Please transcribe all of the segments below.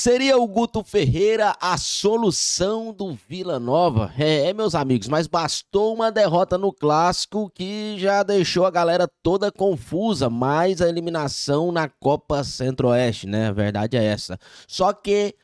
Seria o Guto Ferreira a solução do Vila Nova? Meus amigos, mas bastou uma derrota no Clássico que já deixou a galera toda confusa, mais a eliminação na Copa Centro-Oeste, né? A verdade é essa. Só que,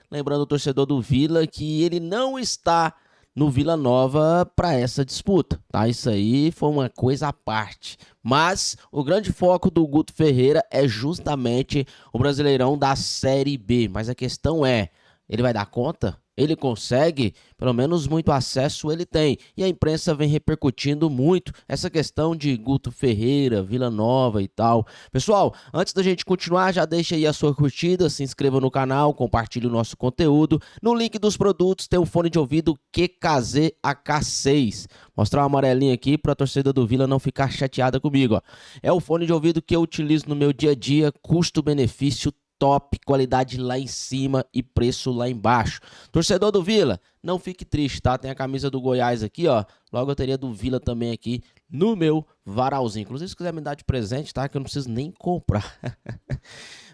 lembrando o torcedor do Vila que ele não está no Vila Nova para essa disputa, tá? Isso aí foi uma coisa à parte. Mas o grande foco do Guto Ferreira é justamente o Brasileirão da Série B. Mas a questão é, ele vai dar conta? Ele consegue? Pelo menos muito acesso ele tem. E a imprensa vem repercutindo muito essa questão de Guto Ferreira, Vila Nova e tal. Pessoal, antes da gente continuar, já deixa aí a sua curtida, se inscreva no canal, compartilhe o nosso conteúdo. No link dos produtos tem o fone de ouvido QKZ AK6. Mostrar uma amarelinha aqui para a torcida do Vila não ficar chateada comigo, ó. É o fone de ouvido que eu utilizo no meu dia a dia, custo-benefício top, qualidade lá em cima e preço lá embaixo. Torcedor do Vila, não fique triste, tá? Tem a camisa do Goiás aqui, ó. Logo eu teria do Vila também aqui no meu varalzinho. Inclusive, se quiser me dar de presente, tá? Que eu não preciso nem comprar. A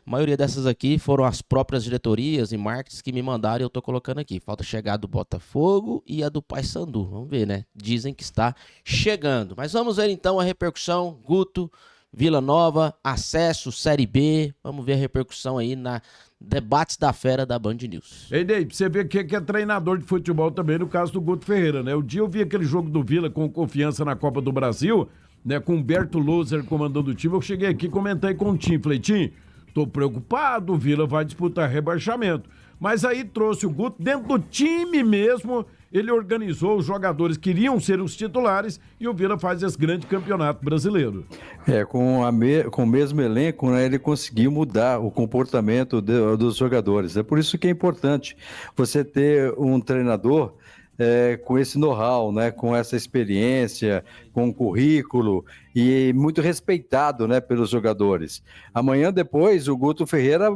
maioria dessas aqui foram as próprias diretorias e marketing que me mandaram e eu tô colocando aqui. Falta chegar a do Botafogo e a do Paysandu. Vamos ver, né? Dizem que está chegando. Mas vamos ver então a repercussão. Guto, Vila Nova, acesso, Série B. Vamos ver a repercussão aí na Debates da Fera da Band News. Ei, Ney, pra você ver que é treinador de futebol também, no caso do Guto Ferreira, né? O dia eu vi aquele jogo do Vila com confiança na Copa do Brasil, né? Com Humberto Loser comandando o time. Eu cheguei aqui e comentei com o Tim. Falei, Tim, tô preocupado, o Vila vai disputar rebaixamento. Mas aí trouxe o Guto dentro do time mesmo. Ele organizou, os jogadores queriam ser os titulares e o Vila faz esse grande campeonato brasileiro. Com o mesmo elenco, né, ele conseguiu mudar o comportamento dos jogadores. É por isso que é importante você ter um treinador com esse know-how, né, com essa experiência, com o currículo e muito respeitado, né, pelos jogadores. Amanhã depois o Guto Ferreira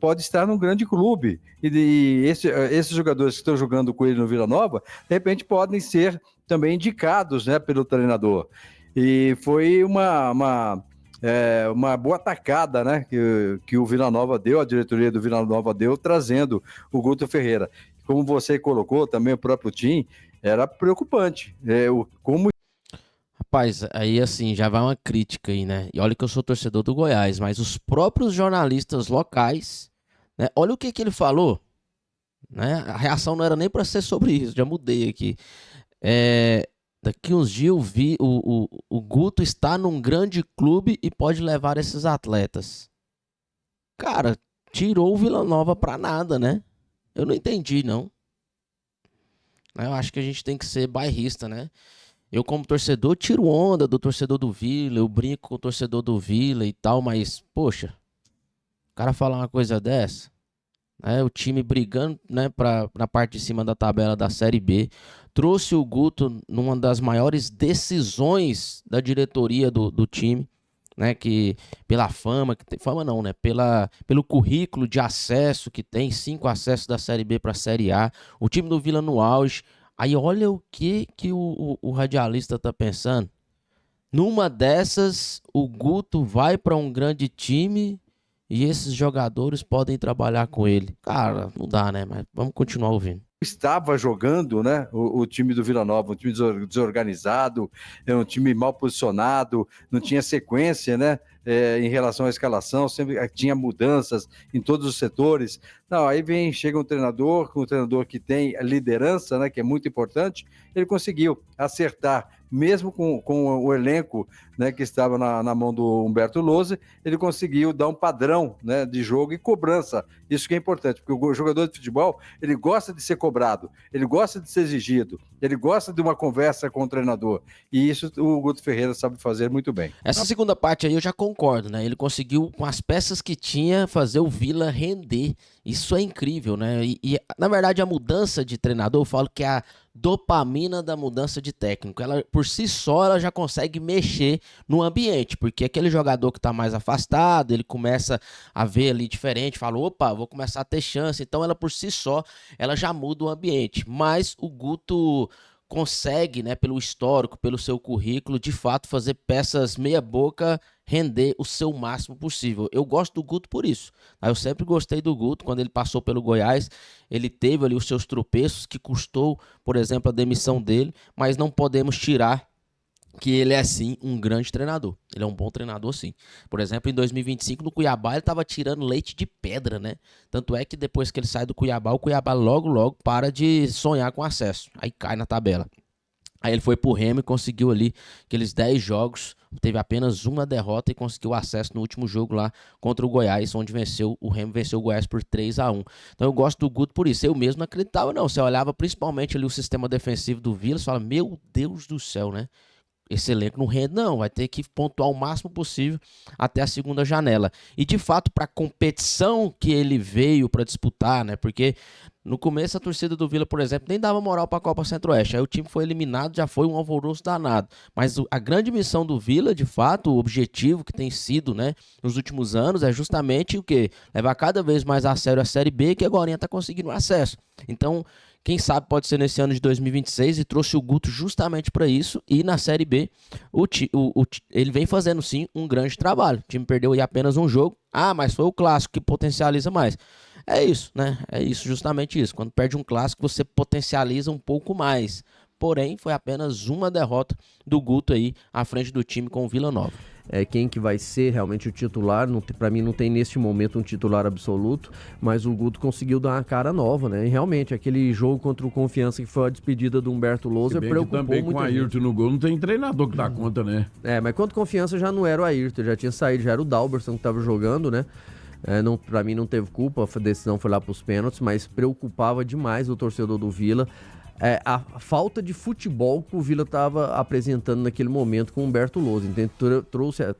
pode estar num grande clube e esses jogadores que estão jogando com ele no Vila Nova, de repente podem ser também indicados, né, pelo treinador. E foi uma boa tacada, né, que o Vila Nova deu, a diretoria do Vila Nova deu, trazendo o Guto Ferreira. Como você colocou, também o próprio Tim, era preocupante. Rapaz, aí assim, já vai uma crítica aí, né? E olha que eu sou torcedor do Goiás, mas os próprios jornalistas locais, né? Olha o que ele falou, né? A reação não era nem para ser sobre isso, já mudei aqui. Daqui uns dias eu vi o Guto está num grande clube e pode levar esses atletas. Cara, tirou o Vila Nova pra nada, né? Eu não entendi, não. Eu acho que a gente tem que ser bairrista, né? Eu, como torcedor, tiro onda do torcedor do Vila, eu brinco com o torcedor do Vila e tal, mas, poxa, o cara falar uma coisa dessa, né? O time brigando, né, na parte de cima da tabela da Série B, trouxe o Guto numa das maiores decisões da diretoria do time, né, que pela fama, fama não, né, pelo currículo de acesso que tem, 5 acessos da Série B para a Série A, o time do Vila no auge. Aí olha o que o radialista tá pensando. Numa dessas, o Guto vai para um grande time e esses jogadores podem trabalhar com ele. Cara, não dá, né, mas vamos continuar ouvindo. Estava jogando, né, o time do Vila Nova, um time desorganizado, um time mal posicionado, não tinha sequência, né, em relação à escalação, sempre tinha mudanças em todos os setores. Não, aí chega um treinador que tem liderança, né, que é muito importante, ele conseguiu acertar, mesmo com o elenco, né, que estava na mão do Humberto Lousa, ele conseguiu dar um padrão, né, de jogo e cobrança. Isso que é importante, porque o jogador de futebol, ele gosta de ser cobrado, ele gosta de ser exigido, ele gosta de uma conversa com o treinador. E isso o Guto Ferreira sabe fazer muito bem. Essa segunda parte aí eu já concordo, né? Ele conseguiu, com as peças que tinha, fazer o Vila render. Isso é incrível, né? Na verdade, a mudança de treinador, eu falo que é a dopamina da mudança de técnico. Ela, por si só, ela já consegue mexer no ambiente, porque aquele jogador que tá mais afastado, ele começa a ver ali diferente, fala, opa, vou começar a ter chance. Então, ela por si só, ela já muda o ambiente. Mas o Guto consegue, né, pelo histórico, pelo seu currículo, de fato fazer peças meia boca render o seu máximo possível. Eu gosto do Guto por isso. Eu sempre gostei do Guto. Quando ele passou pelo Goiás, ele teve ali os seus tropeços, que custou, por exemplo, a demissão dele, mas não podemos tirar que ele é sim um grande treinador. Ele é um bom treinador sim. Por exemplo, em 2025 no Cuiabá ele estava tirando leite de pedra, né? Tanto é que depois que ele sai do Cuiabá, o Cuiabá logo para de sonhar com acesso. Aí cai na tabela. Aí ele foi pro Remo e conseguiu ali aqueles 10 jogos, teve apenas uma derrota e conseguiu acesso no último jogo lá contra o Goiás, onde o Remo venceu o Goiás por 3-1. Então eu gosto do Guto por isso. Eu mesmo não acreditava não. Você olhava principalmente ali o sistema defensivo do Vila, você fala, meu Deus do céu, né? Esse elenco não rende, não. Vai ter que pontuar o máximo possível até a segunda janela. E de fato, para a competição que ele veio para disputar, né? Porque no começo a torcida do Vila, por exemplo, nem dava moral para a Copa Centro-Oeste. Aí o time foi eliminado, já foi um alvoroço danado. Mas a grande missão do Vila, de fato, o objetivo que tem sido, né, nos últimos anos, é justamente o quê? Levar cada vez mais a sério a Série B, que agora está conseguindo acesso. Então, quem sabe pode ser nesse ano de 2026 e trouxe o Guto justamente para isso. E na Série B, ele vem fazendo sim um grande trabalho. O time perdeu aí apenas um jogo. Ah, mas foi o clássico que potencializa mais. É isso, né? É isso, justamente isso. Quando perde um clássico, você potencializa um pouco mais. Porém, foi apenas uma derrota do Guto aí à frente do time com o Vila Nova. Quem que vai ser realmente o titular, para mim não tem neste momento um titular absoluto, mas o Guto conseguiu dar uma cara nova, né? E realmente, aquele jogo contra o Confiança que foi a despedida do Humberto Louser preocupou também muito. Com o Ayrton no gol, não tem treinador que dá conta, né? Mas contra o Confiança já não era o Ayrton, já tinha saído, já era o Dalberson que estava jogando, né? Pra mim não teve culpa, a decisão foi lá pros pênaltis, mas preocupava demais o torcedor do Vila. A falta de futebol que o Vila estava apresentando naquele momento com o Humberto Lousa. Então,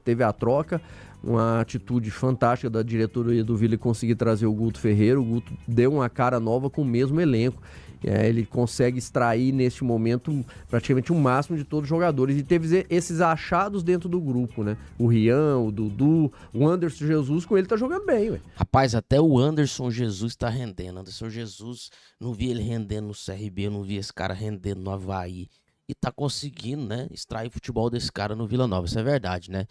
teve a troca, uma atitude fantástica da diretoria do Vila e conseguir trazer o Guto Ferreira. O Guto deu uma cara nova com o mesmo elenco. Ele consegue extrair neste momento praticamente o máximo de todos os jogadores. E teve esses achados dentro do grupo, né? O Rian, o Dudu, o Anderson Jesus, com ele tá jogando bem, ué. Rapaz, até o Anderson Jesus tá rendendo. Anderson Jesus, não vi ele rendendo no CRB, eu não vi esse cara rendendo no Avaí. E tá conseguindo, né, extrair futebol desse cara no Vila Nova, isso é verdade, né?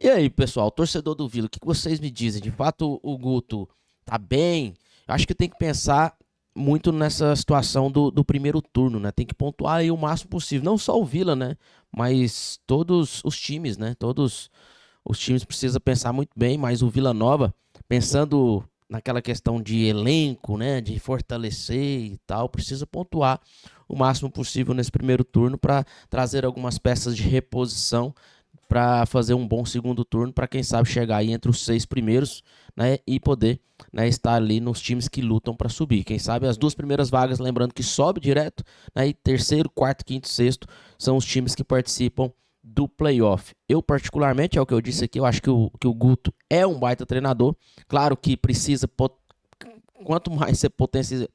E aí, pessoal, torcedor do Vila, o que vocês me dizem? De fato, o Guto tá bem? Eu acho que tem que pensar muito nessa situação do primeiro turno, né? Tem que pontuar aí o máximo possível. Não só o Vila, né? Mas todos os times, né? Todos os times precisam pensar muito bem, mas o Vila Nova, pensando naquela questão de elenco, né? De fortalecer e tal, precisa pontuar o máximo possível nesse primeiro turno para trazer algumas peças de reposição para fazer um bom segundo turno, para quem sabe chegar aí entre os 6 primeiros, né, e poder, né, estar ali nos times que lutam para subir. Quem sabe as 2 primeiras vagas, lembrando que sobe direto, né, e terceiro, quarto, quinto, sexto são os times que participam do playoff. Eu particularmente, é o que eu disse aqui, eu acho que o Guto é um baita treinador. Claro que precisa quanto mais você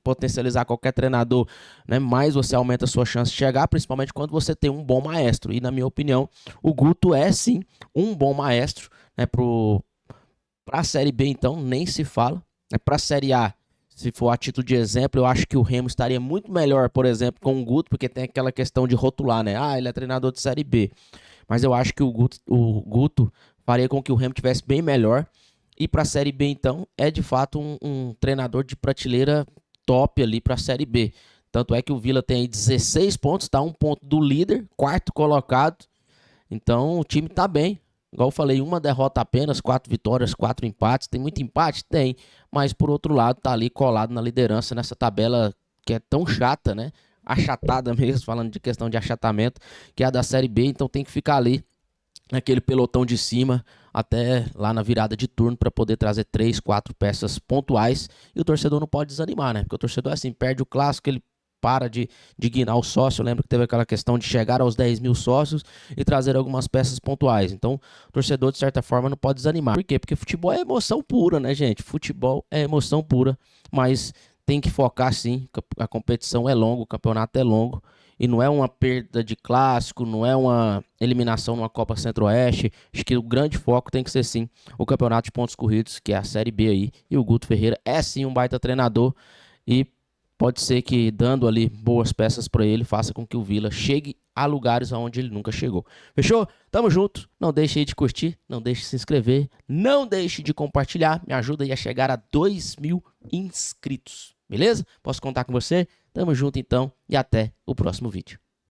potencializar qualquer treinador, né, mais você aumenta a sua chance de chegar, principalmente quando você tem um bom maestro. E na minha opinião, o Guto é sim um bom maestro, né, para a Série B, então, nem se fala. Né, para a Série A, se for a título de exemplo, eu acho que o Remo estaria muito melhor, por exemplo, com o Guto, porque tem aquela questão de rotular, né? Ah, ele é treinador de Série B. Mas eu acho que o Guto faria com que o Remo tivesse bem melhor. E para a Série B, então, é de fato um treinador de prateleira top ali para a Série B. Tanto é que o Vila tem aí 16 pontos, tá 1 ponto do líder, 4º colocado. Então o time tá bem. Igual eu falei, uma derrota apenas, 4 vitórias, 4 empates. Tem muito empate? Tem. Mas por outro lado, tá ali colado na liderança nessa tabela que é tão chata, né? Achatada mesmo, falando de questão de achatamento, que é a da Série B. Então tem que ficar ali naquele pelotão de cima até lá na virada de turno para poder trazer 3, 4 peças pontuais. E o torcedor não pode desanimar, né? Porque o torcedor é assim, perde o clássico, ele para de guinar o sócio. Eu lembro que teve aquela questão de chegar aos 10 mil sócios e trazer algumas peças pontuais. Então, o torcedor, de certa forma, não pode desanimar. Por quê? Porque futebol é emoção pura, né, gente? Futebol é emoção pura, mas tem que focar sim. A competição é longa, o campeonato é longo. E não é uma perda de clássico, não é uma eliminação numa Copa Centro-Oeste. Acho que o grande foco tem que ser sim o campeonato de pontos corridos, que é a Série B aí. E o Guto Ferreira é sim um baita treinador e pode ser que dando ali boas peças para ele, faça com que o Vila chegue a lugares aonde ele nunca chegou. Fechou? Tamo junto. Não deixe aí de curtir, não deixe de se inscrever, não deixe de compartilhar. Me ajuda aí a chegar a 2.000 inscritos. Beleza? Posso contar com você? Tamo junto então e até o próximo vídeo.